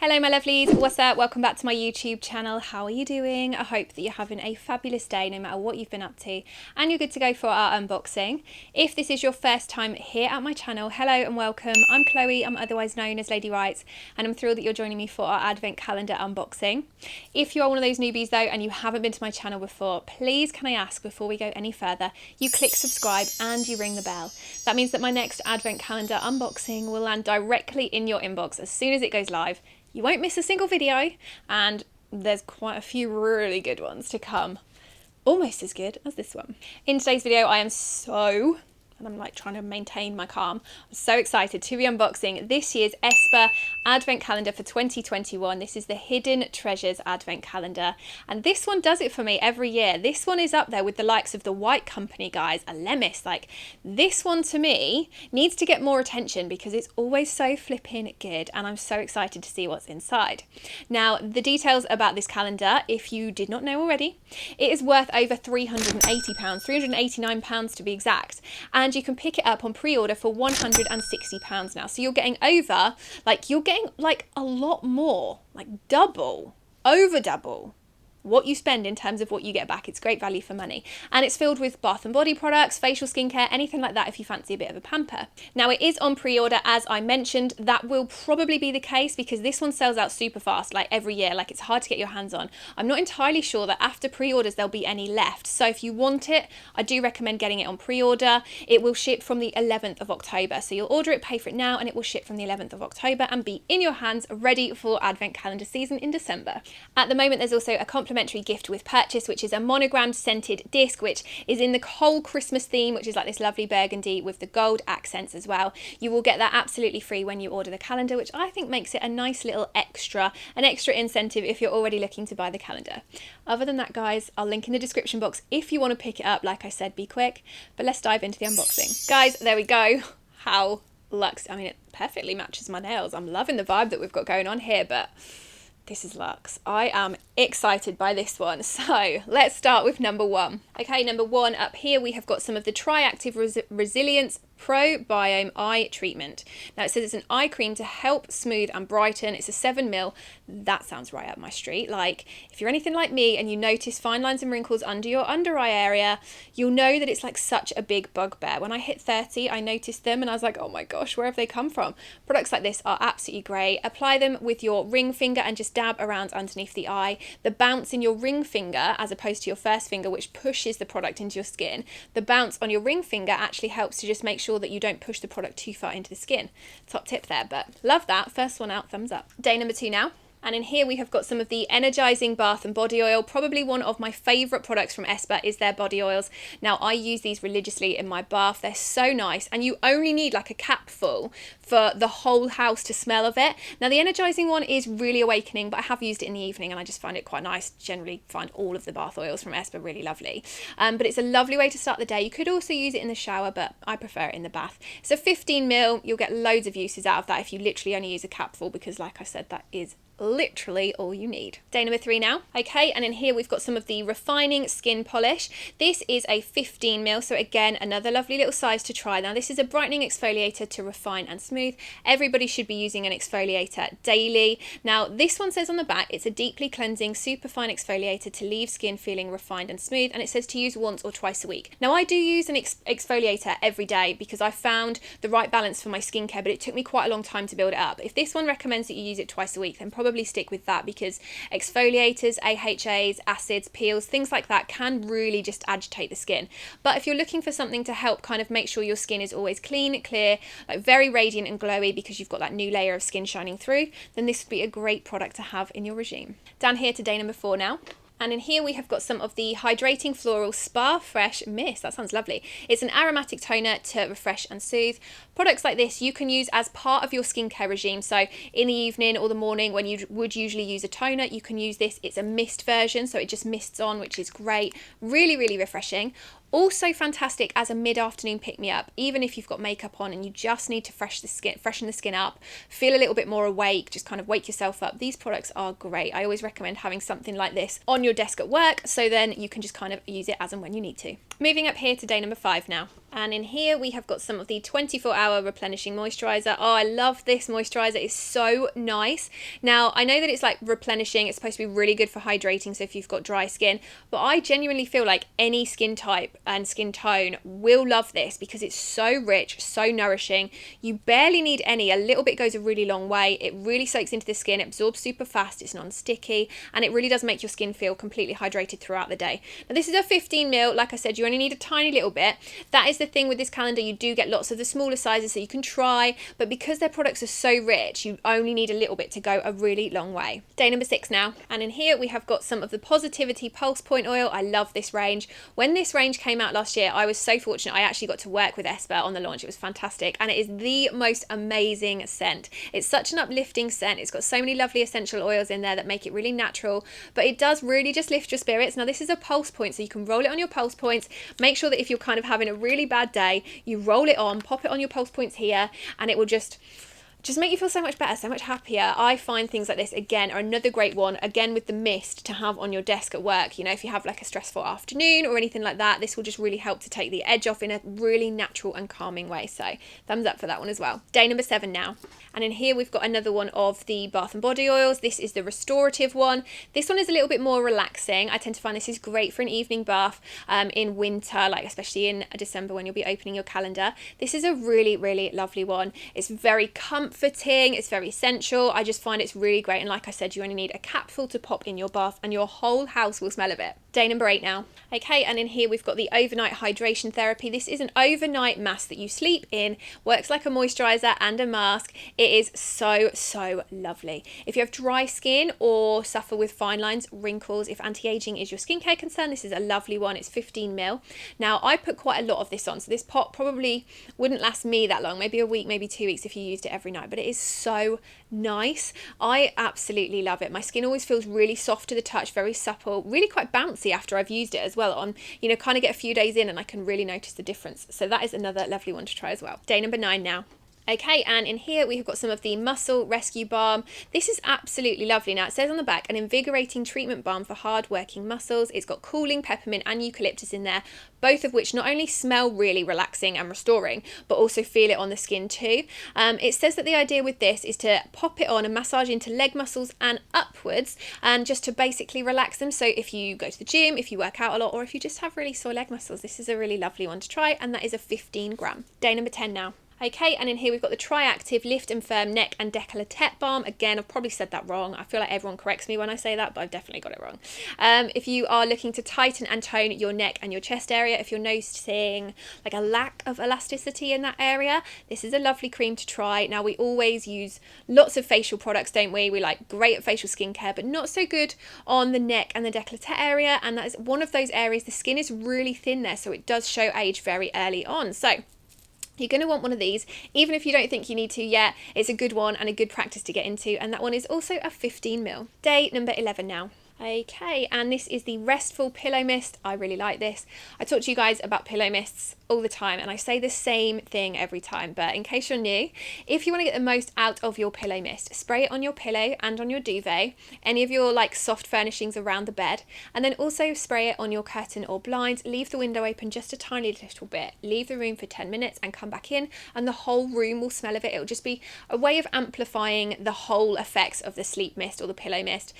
Hello my lovelies, what's up? Welcome back to my YouTube channel. How are you doing? I hope that you're having a fabulous day no matter what you've been up to and you're good to go for our unboxing. If this is your first time here at my channel, hello and welcome. I'm Chloe, I'm otherwise known as Lady Writes, and I'm thrilled that you're joining me for our Advent Calendar unboxing. If you are one of those newbies though and you haven't been to my channel before, please can I ask before we go any further, you click subscribe and you ring the bell. That means that my next Advent Calendar unboxing will land directly in your inbox as soon as it goes live. You won't miss a single video, and there's quite a few really good ones to come. Almost as good as this one. In today's video, I am and I'm like trying to maintain my calm, I'm so excited to be unboxing this year's Espa Advent Calendar for 2021. This is the Hidden Treasures Advent Calendar, and this one does it for me every year. This one is up there with the likes of the White Company guys, a Lemis. Like, this one to me needs to get more attention because it's always so flipping good, and I'm so excited to see what's inside. Now, the details about this calendar, if you did not know already, it is worth over £380, £389 to be exact, and you can pick it up on pre-order for £160 now. So you're getting a lot more, like double, over double what you spend in terms of what you get back. It's great value for money, and it's filled with bath and body products, facial skincare, anything like that if you fancy a bit of a pamper. Now, it is on pre-order, as I mentioned. That will probably be the case because this one sells out super fast, like every year. Like, it's hard to get your hands on. I'm not entirely sure that after pre-orders there'll be any left, so if you want it, I do recommend getting it on pre-order. It will ship from the 11th of October, so you'll order it, pay for it now, and it will ship from the 11th of October and be in your hands ready for Advent Calendar season in December. At the moment, there's also a complimentary gift with purchase, which is a monogrammed scented disc, which is in the whole Christmas theme, which is like this lovely burgundy with the gold accents as well. You will get that absolutely free when you order the calendar, which I think makes it a nice little extra, an extra incentive if you're already looking to buy the calendar. Other than that, guys, I'll link in the description box if you want to pick it up. Like I said, be quick, but let's dive into the unboxing. Guys, there we go. How luxe. I mean, it perfectly matches my nails. I'm loving the vibe that we've got going on here, but this is luxe. I am excited by this one. So let's start with number one. Okay, number one, up here we have got some of the Tri-Active Resilience Pro Biome Eye Treatment. Now, it says it's an eye cream to help smooth and brighten. It's a 7ml. That sounds right up my street. Like, if you're anything like me and you notice fine lines and wrinkles under your under eye area, you'll know that it's like such a big bugbear. When I hit 30, I noticed them and I was like, oh my gosh, where have they come from? Products like this are absolutely great. Apply them with your ring finger and just dab around underneath the eye. The bounce in your ring finger, as opposed to your first finger, which pushes the product into your skin, the bounce on your ring finger actually helps to just make sure that you don't push the product too far into the skin. Top tip there, but love that. First one out, thumbs up. Day number two now. And in here we have got some of the Energizing bath and body oil. Probably one of my favourite products from Espa is their body oils. Now, I use these religiously in my bath. They're so nice, and you only need like a cap full for the whole house to smell of it. Now, the Energizing one is really awakening, but I have used it in the evening and I just find it quite nice. Generally find all of the bath oils from Espa really lovely. But it's a lovely way to start the day. You could also use it in the shower, but I prefer it in the bath. It's a 15ml. You'll get loads of uses out of that if you literally only use a capful, because like I said, that is literally all you need. Day number three now. Okay, and in here we've got some of the Refining Skin Polish. This is a 15ml, so again, another lovely little size to try. Now, this is a brightening exfoliator to refine and smooth. Everybody should be using an exfoliator daily. Now, this one says on the back, it's a deeply cleansing, super fine exfoliator to leave skin feeling refined and smooth, and it says to use once or twice a week. Now, I do use an exfoliator every day because I found the right balance for my skincare, but it took me quite a long time to build it up. If this one recommends that you use it twice a week, then probably stick with that, because exfoliators, AHAs, acids, peels, things like that can really just agitate the skin. But if you're looking for something to help kind of make sure your skin is always clean, clear, like very radiant and glowy because you've got that new layer of skin shining through, then this would be a great product to have in your regime. Down here to day number four now. And in here we have got some of the Hydrating Floral Spa Fresh Mist. That sounds lovely. It's an aromatic toner to refresh and soothe. Products like this you can use as part of your skincare regime. So in the evening or the morning when you would usually use a toner, you can use this. It's a mist version, so it just mists on, which is great. Really, really refreshing. Also fantastic as a mid-afternoon pick-me-up, even if you've got makeup on and you just need to freshen the skin up, feel a little bit more awake, just kind of wake yourself up. These products are great. I always recommend having something like this on your desk at work, so then you can just kind of use it as and when you need to. Moving up here to day number 5 now. And in here we have got some of the 24-hour Replenishing Moisturizer. Oh, I love this moisturizer. It's so nice. Now, I know that it's like replenishing. It's supposed to be really good for hydrating, so if you've got dry skin. But I genuinely feel like any skin type and skin tone will love this because it's so rich, so nourishing. You barely need any. A little bit goes a really long way. It really soaks into the skin. It absorbs super fast. It's non-sticky. And it really does make your skin feel completely hydrated throughout the day. Now, this is a 15 ml. Like I said, you only need a tiny little bit. That is the thing with this calendar. You do get lots of the smaller sizes that you can try, but because their products are so rich, you only need a little bit to go a really long way. Day number 6 now, and in here we have got some of the Positivity Pulse Point Oil. I love this range. When this range came out last year, I was so fortunate. I actually got to work with Espa on the launch. It was fantastic, and it is the most amazing scent. It's such an uplifting scent. It's got so many lovely essential oils in there that make it really natural, but it does really just lift your spirits. Now, this is a pulse point, so you can roll it on your pulse points. Make sure that if you're kind of having a really bad day, you roll it on, pop it on your pulse points here, and it will just make you feel so much better, so much happier. I find things like this, again, are another great one, again, with the mist to have on your desk at work. You know, if you have like a stressful afternoon or anything like that, this will just really help to take the edge off in a really natural and calming way. So thumbs up for that one as well. Day number 7 now. And in here we've got another one of the Bath and Body oils. This is the restorative one. This one is a little bit more relaxing. I tend to find this is great for an evening bath in winter, like especially in December when you'll be opening your calendar. This is a really, really lovely one. It's very comforting. It's very essential. I just find it's really great. And like I said, you only need a capful to pop in your bath and your whole house will smell of it. Day number 8 now. Okay, and in here we've got the overnight hydration therapy. This is an overnight mask that you sleep in, works like a moisturizer and a mask. It is so lovely. If you have dry skin or suffer with fine lines, wrinkles, if anti-aging is your skincare concern, this is a lovely one. It's 15 ml. Now, I put quite a lot of this on, so this pot probably wouldn't last me that long, maybe a week, maybe 2 weeks if you used it every night, but it is so nice. I absolutely love it. My skin always feels really soft to the touch, very supple, really quite bouncy after I've used it as well. On, you know, kind of get a few days in and I can really notice the difference. So that is another lovely one to try as well. Day number 9 now. Okay, and in here we've got some of the Muscle Rescue Balm. This is absolutely lovely. Now, it says on the back, an invigorating treatment balm for hard-working muscles. It's got cooling peppermint and eucalyptus in there, both of which not only smell really relaxing and restoring, but also feel it on the skin too. It says that the idea with this is to pop it on and massage into leg muscles and upwards, and just to basically relax them. So if you go to the gym, if you work out a lot, or if you just have really sore leg muscles, this is a really lovely one to try, and that is a 15 gram. Day number 10 now. Okay, and in here we've got the Tri-Active Lift and Firm Neck and Decollete Balm. Again, I've probably said that wrong. I feel like everyone corrects me when I say that, but I've definitely got it wrong. If you are looking to tighten and tone your neck and your chest area, if you're noticing like a lack of elasticity in that area, this is a lovely cream to try. Now, we always use lots of facial products, don't we? We're like great at facial skincare, but not so good on the neck and the decollete area. And that is one of those areas, the skin is really thin there, so it does show age very early on. So you're going to want one of these, even if you don't think you need to yet. It's a good one and a good practice to get into, and that one is also a 15 ml. Day number 11 now. Okay, and this is the Restful Pillow Mist. I really like this. I talk to you guys about pillow mists all the time, and I say the same thing every time, but in case you're new, if you want to get the most out of your pillow mist, spray it on your pillow and on your duvet, any of your like soft furnishings around the bed, and then also spray it on your curtain or blinds. Leave the window open just a tiny little bit, leave the room for 10 minutes and come back in, and the whole room will smell of it. It'll just be a way of amplifying the whole effects of the sleep mist or the pillow mist.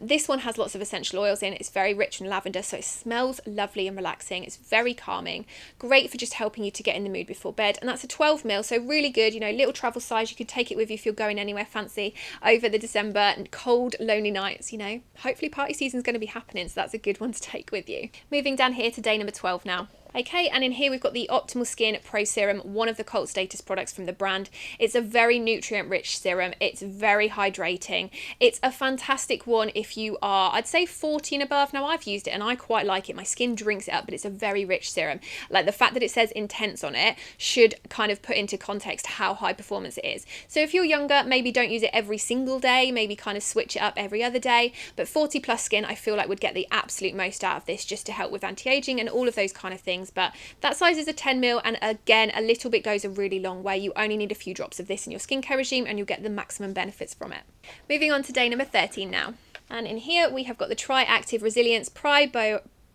This one has lots of essential oils in it. It's very rich in lavender, so it smells lovely and relaxing. It's very calming, great for just helping you to get in the mood before bed. And that's a 12 ml, so really good, you know, little travel size. You could take it with you if you're going anywhere fancy over the December and cold, lonely nights. You know, hopefully party season's going to be happening, so that's a good one to take with you. Moving down here to day number 12 now. Okay, and in here we've got the Optimal Skin Pro Serum, one of the cult status products from the brand. It's a very nutrient-rich serum. It's very hydrating. It's a fantastic one if you are, I'd say 40 and above. Now, I've used it and I quite like it. My skin drinks it up, but it's a very rich serum. Like, the fact that it says intense on it should kind of put into context how high performance it is. So if you're younger, maybe don't use it every single day, maybe kind of switch it up every other day. But 40 plus skin, I feel like would get the absolute most out of this, just to help with anti-aging and all of those kind of things. But that size is a 10 ml, and again, a little bit goes a really long way. You only need a few drops of this in your skincare regime and you'll get the maximum benefits from it. Moving on to day number 13 now. And in here we have got the Tri-Active Resilience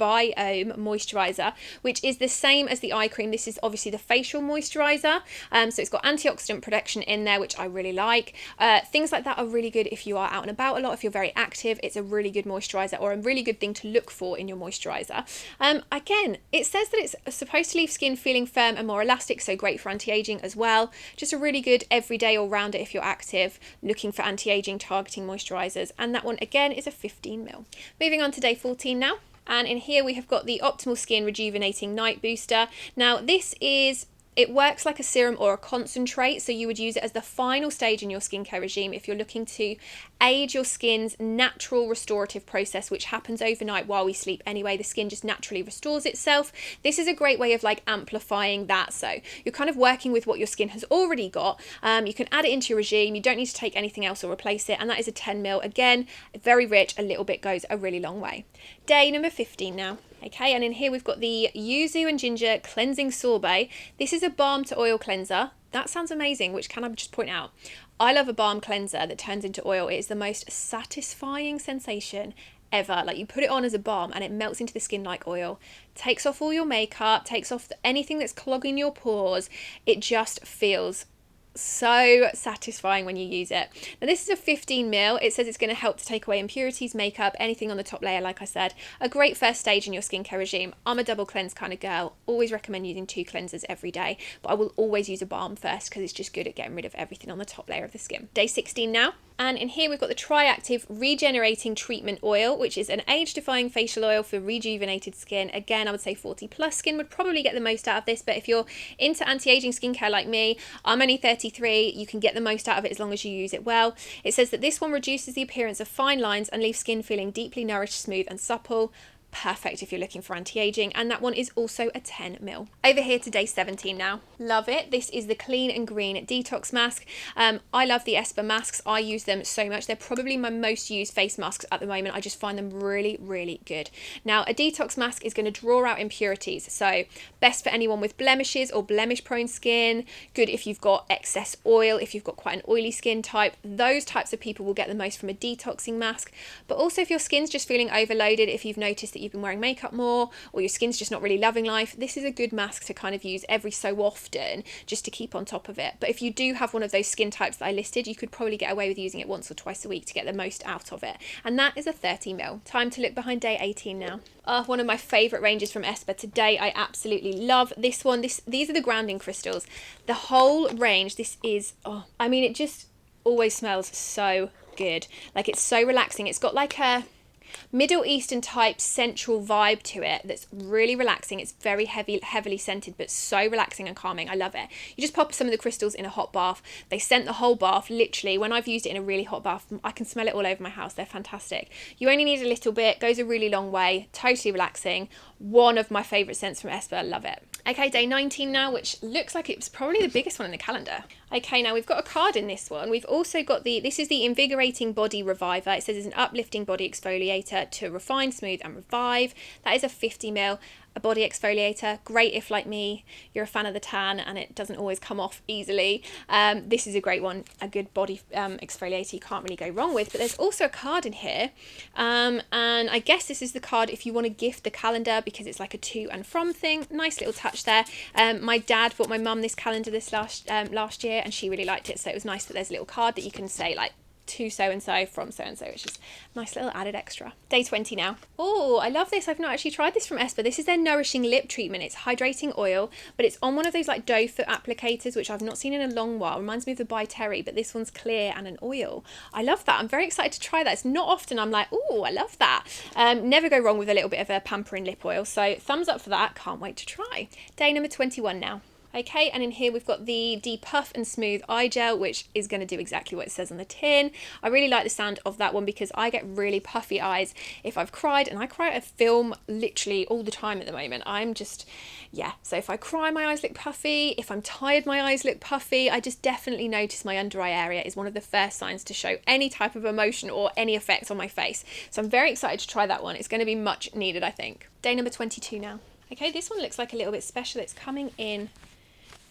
Biome Moisturizer, which is the same as the eye cream. This is obviously the facial moisturizer. So it's got antioxidant protection in there, which I really like. Things like that are really good if you are out and about a lot, if you're very active. It's a really good moisturizer, or a really good thing to look for in your moisturizer. Again, it says that it's supposed to leave skin feeling firm and more elastic, so great for anti-aging as well. Just a really good everyday all-rounder if you're active, looking for anti-aging targeting moisturizers. And that one again is a 15ml. Moving on to day 14 now. And in here we have got the Optimal Skin Rejuvenating Night Booster. Now this is, it works like a serum or a concentrate, so you would use it as the final stage in your skincare regime if you're looking to aid your skin's natural restorative process, which happens overnight while we sleep anyway. The skin just naturally restores itself. This is a great way of like amplifying that. So you're kind of working with what your skin has already got. You can add it into your regime. You don't need to take anything else or replace it. And that is a 10ml. Again, very rich. A little bit goes a really long way. Day number 15 now. Okay, and in here we've got the Yuzu and Ginger Cleansing Sorbet. This is a balm to oil cleanser. That sounds amazing, which can I just point out? I love a balm cleanser that turns into oil. It is the most satisfying sensation ever. Like, you put it on as a balm and it melts into the skin like oil. Takes off all your makeup, takes off anything that's clogging your pores. It just feels so satisfying when you use it. Now this is a 15ml. It says it's going to help to take away impurities, makeup, anything on the top layer. Like I said, a great first stage in your skincare regime. I'm a double cleanse kind of girl. Always recommend using 2 cleansers every day, but I will always use a balm first because it's just good at getting rid of everything on the top layer of the skin. Day 16 now. And in here we've got the Triactive Regenerating Treatment Oil, which is an age-defying facial oil for rejuvenated skin. Again, I would say 40+ skin would probably get the most out of this, but if you're into anti-aging skincare like me, I'm only 33, you can get the most out of it as long as you use it well. It says that this one reduces the appearance of fine lines and leaves skin feeling deeply nourished, smooth and supple. Perfect if you're looking for anti-aging, and that one is also a 10ml. Over here to day 17 now. Love it. This is the Clean and Green Detox Mask. I love the Espa masks. I use them so much. They're probably my most used face masks at the moment. I just find them really, really good. Now, a detox mask is going to draw out impurities, so best for anyone with blemishes or blemish-prone skin. Good if you've got excess oil, if you've got quite an oily skin type. Those types of people will get the most from a detoxing mask. But also if your skin's just feeling overloaded, if you've noticed that you've been wearing makeup more, or your skin's just not really loving life, this is a good mask to kind of use every so often just to keep on top of it. But if you do have one of those skin types that I listed, you could probably get away with using it once or twice a week to get the most out of it. And that is a 30ml. Time to look behind day 18 now. One of my favourite ranges from Espa today. I absolutely love this one. These are the grounding crystals. The whole range, this is, I mean, it just always smells so good. Like, it's so relaxing. It's got like a Middle Eastern type sensual vibe to it that's really relaxing. It's very heavily scented, but so relaxing and calming. I love it. You just pop some of the crystals in a hot bath. They scent the whole bath. Literally, when I've used it in a really hot bath, I can smell it all over my house. They're fantastic. You only need a little bit, goes a really long way, totally relaxing. One of my favourite scents from Espa. Love it. Okay, day 19 now, which looks like it's probably the biggest one in the calendar. Okay, now we've got a card in this one. We've also got this is the Invigorating Body Reviver. It says it's an uplifting body exfoliator to refine, smooth and revive. That is a 50ml. A body exfoliator, great if, like me, you're a fan of the tan and it doesn't always come off easily. This is a great one, a good body exfoliator you can't really go wrong with. But there's also a card in here, and I guess this is the card if you want to gift the calendar, because it's like a to and from thing. Nice little touch there. My dad bought my mum this calendar this last year, and she really liked it, so it was nice that there's a little card that you can say like, to so-and-so from so-and-so, which is a nice little added extra. Day 20 now. Oh, I love this. I've not actually tried this from Espa. This is their Nourishing Lip Treatment. It's hydrating oil, but it's on one of those like doe foot applicators, which I've not seen in a long while. Reminds me of the By Terry, but this one's clear and an oil. I love that. I'm very excited to try that. It's not often I'm like, oh, I love that. Never go wrong with a little bit of a pampering lip oil. So thumbs up for that. Can't wait to try. Day number 21 now. Okay, and in here we've got the Depuff and Smooth Eye Gel, which is going to do exactly what it says on the tin. I really like the sound of that one because I get really puffy eyes if I've cried, and I cry at film literally all the time at the moment. I'm just, yeah, so if I cry my eyes look puffy, if I'm tired my eyes look puffy. I just definitely notice my under eye area is one of the first signs to show any type of emotion or any effect on my face. So I'm very excited to try that one. It's going to be much needed, I think. Day number 22 now. Okay, this one looks like a little bit special. It's coming in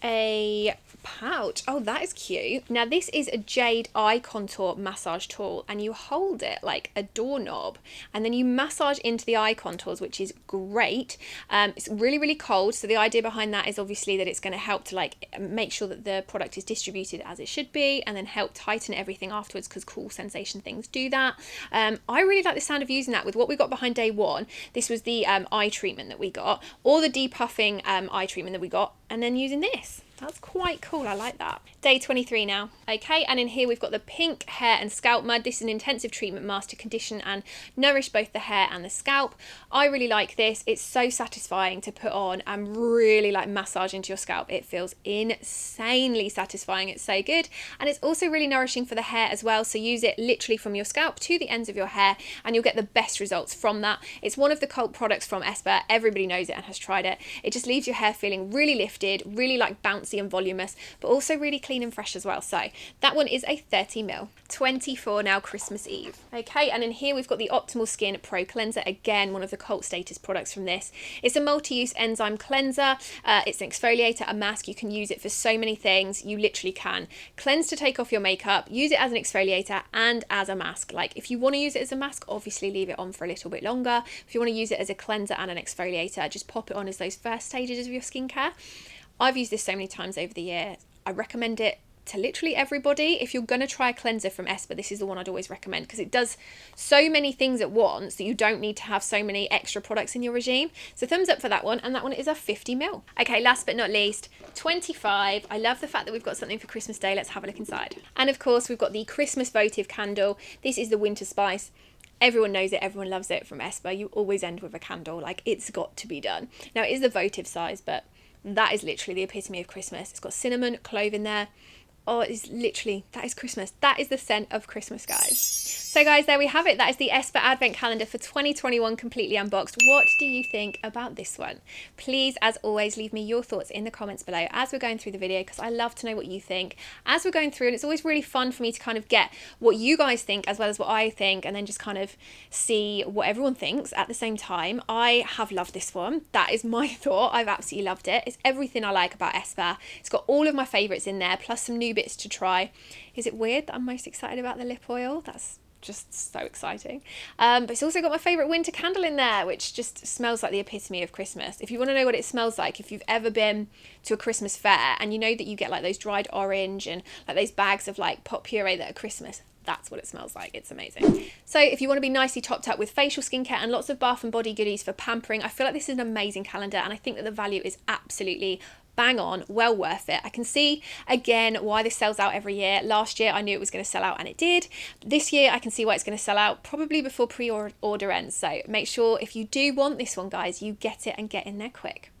a pouch. Oh, that is cute. Now this is a jade eye contour massage tool, and you hold it like a doorknob and then you massage into the eye contours, which is great. It's really, really cold, so the idea behind that is obviously that it's going to help to like make sure that the product is distributed as it should be, and then help tighten everything afterwards, because cool sensation things do that. I really like the sound of using that with what we got behind day one. This was the eye treatment that we got, or the depuffing eye treatment that we got, and then using this. That's quite cool, I like that. Day 23 now. Okay, and in here we've got the pink hair and scalp mud. This is an intensive treatment mask to condition and nourish both the hair and the scalp. I really like this. It's so satisfying to put on and really like massage into your scalp. It feels insanely satisfying. It's so good. And it's also really nourishing for the hair as well. So use it literally from your scalp to the ends of your hair and you'll get the best results from that. It's one of the cult products from Espa. Everybody knows it and has tried it. It just leaves your hair feeling really lifted, really like bouncy and voluminous, but also really clean and fresh as well. So that one is a 30ml. 24 now, Christmas Eve. Okay, and in here we've got the Optimal Skin Pro Cleanser. Again, one of the cult status products from this. It's a multi-use enzyme cleanser. It's an exfoliator, a mask. You can use it for so many things. You literally can cleanse to take off your makeup, use it as an exfoliator and as a mask. Like if you want to use it as a mask, obviously leave it on for a little bit longer. If you want to use it as a cleanser and an exfoliator, just pop it on as those first stages of your skincare. I've used this so many times over the year. I recommend it to literally everybody. If you're going to try a cleanser from Espa, this is the one I'd always recommend, because it does so many things at once that you don't need to have so many extra products in your regime. So thumbs up for that one, and that one is a 50ml. Okay, last but not least, 25. I love the fact that we've got something for Christmas Day. Let's have a look inside. And of course, we've got the Christmas Votive candle. This is the Winter Spice. Everyone knows it, everyone loves it from Espa. You always end with a candle, like it's got to be done. Now it is the Votive size, but that is literally the epitome of Christmas. It's got cinnamon, clove in there. Oh, it's literally, that is Christmas. That is the scent of Christmas, guys. So guys, there we have it. That is the Espa Advent Calendar for 2021 completely unboxed. What do you think about this one? Please, as always, leave me your thoughts in the comments below as we're going through the video, because I love to know what you think as we're going through. And it's always really fun for me to kind of get what you guys think as well as what I think, and then just kind of see what everyone thinks at the same time. I have loved this one. That is my thought. I've absolutely loved it. It's everything I like about Espa. It's got all of my favourites in there, plus some new bits to try. Is it weird that I'm most excited about the lip oil? That's just so exciting. But it's also got my favourite winter candle in there, which just smells like the epitome of Christmas. If you want to know what it smells like, if you've ever been to a Christmas fair and you know that you get like those dried orange and like those bags of like pot puree that are Christmas, that's what it smells like. It's amazing. So if you want to be nicely topped up with facial skincare and lots of bath and body goodies for pampering, I feel like this is an amazing calendar, and I think that the value is absolutely bang on, well worth it. I can see again why this sells out every year. Last year I knew it was going to sell out and it did. This year I can see why it's going to sell out probably before pre-order ends. So make sure if you do want this one, guys, you get it and get in there quick.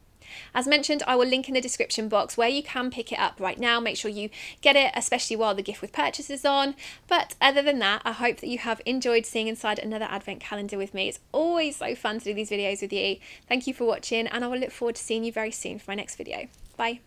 As mentioned, I will link in the description box where you can pick it up right now. Make sure you get it, especially while the gift with purchase is on. But other than that, I hope that you have enjoyed seeing inside another advent calendar with me. It's always so fun to do these videos with you. Thank you for watching, and I will look forward to seeing you very soon for my next video. Bye.